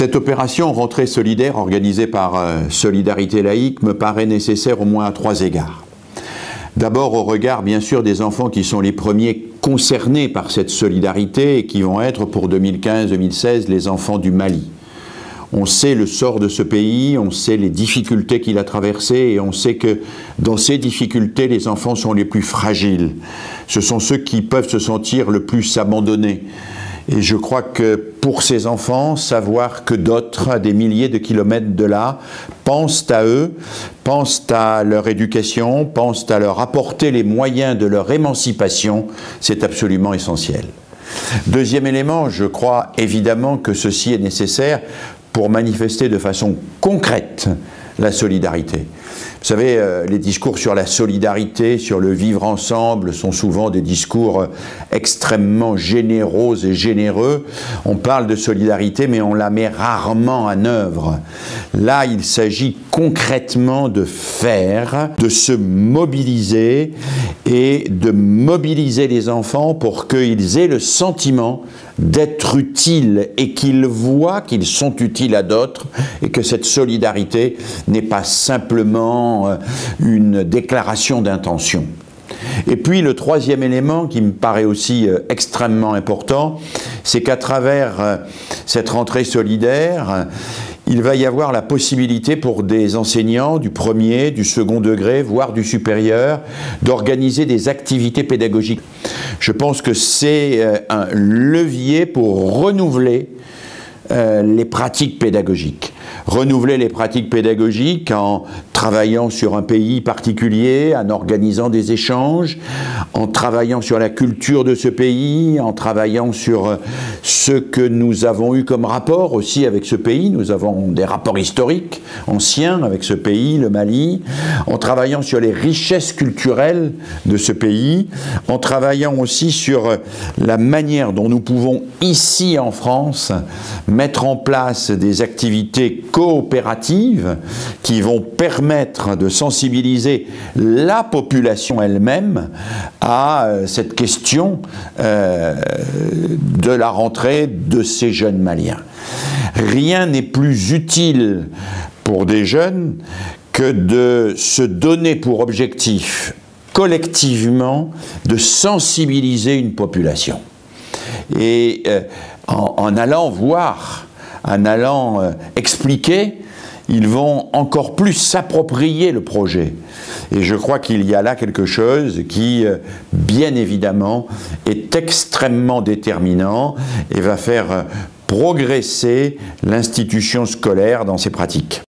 Cette opération Rentrée solidaire organisée par Solidarité laïque me paraît nécessaire au moins à 3 égards. D'abord au regard bien sûr des enfants qui sont les premiers concernés par cette solidarité et qui vont être pour 2015-2016 les enfants du Mali. On sait le sort de ce pays, on sait les difficultés qu'il a traversées et on sait que dans ces difficultés, les enfants sont les plus fragiles. Ce sont ceux qui peuvent se sentir le plus abandonnés. Et je crois que pour ces enfants, savoir que d'autres, à des milliers de kilomètres de là, pensent à eux, pensent à leur éducation, pensent à leur apporter les moyens de leur émancipation, c'est absolument essentiel. Deuxième élément, je crois évidemment que ceci est nécessaire pour manifester de façon concrète la solidarité. Vous savez, les discours sur la solidarité, sur le vivre ensemble, sont souvent des discours extrêmement généraux et généreux. On parle de solidarité, mais on la met rarement en œuvre. Là, il s'agit concrètement de faire, de se mobiliser et de mobiliser les enfants pour qu'ils aient le sentiment d'être utiles et qu'ils voient qu'ils sont utiles à d'autres et que cette solidarité n'est pas simplement une déclaration d'intention. Et puis le troisième élément qui me paraît aussi extrêmement important, c'est qu'à travers cette rentrée solidaire, il va y avoir la possibilité pour des enseignants du premier, du second degré, voire du supérieur, d'organiser des activités pédagogiques. Je pense que c'est un levier pour renouveler les pratiques pédagogiques. Renouveler les pratiques pédagogiques en travaillant sur un pays particulier, en organisant des échanges, en travaillant sur la culture de ce pays, en travaillant sur ce que nous avons eu comme rapport aussi avec ce pays. Nous avons des rapports historiques anciens avec ce pays, le Mali, en travaillant sur les richesses culturelles de ce pays, en travaillant aussi sur la manière dont nous pouvons ici en France mettre en place des activités coopératives qui vont permettre de sensibiliser la population elle-même à cette question de la rentrée de ces jeunes Maliens. Rien n'est plus utile pour des jeunes que de se donner pour objectif collectivement de sensibiliser une population. Et en allant voir, en allant expliquer, ils vont encore plus s'approprier le projet. Et je crois qu'il y a là quelque chose qui, bien évidemment, est extrêmement déterminant et va faire progresser l'institution scolaire dans ses pratiques.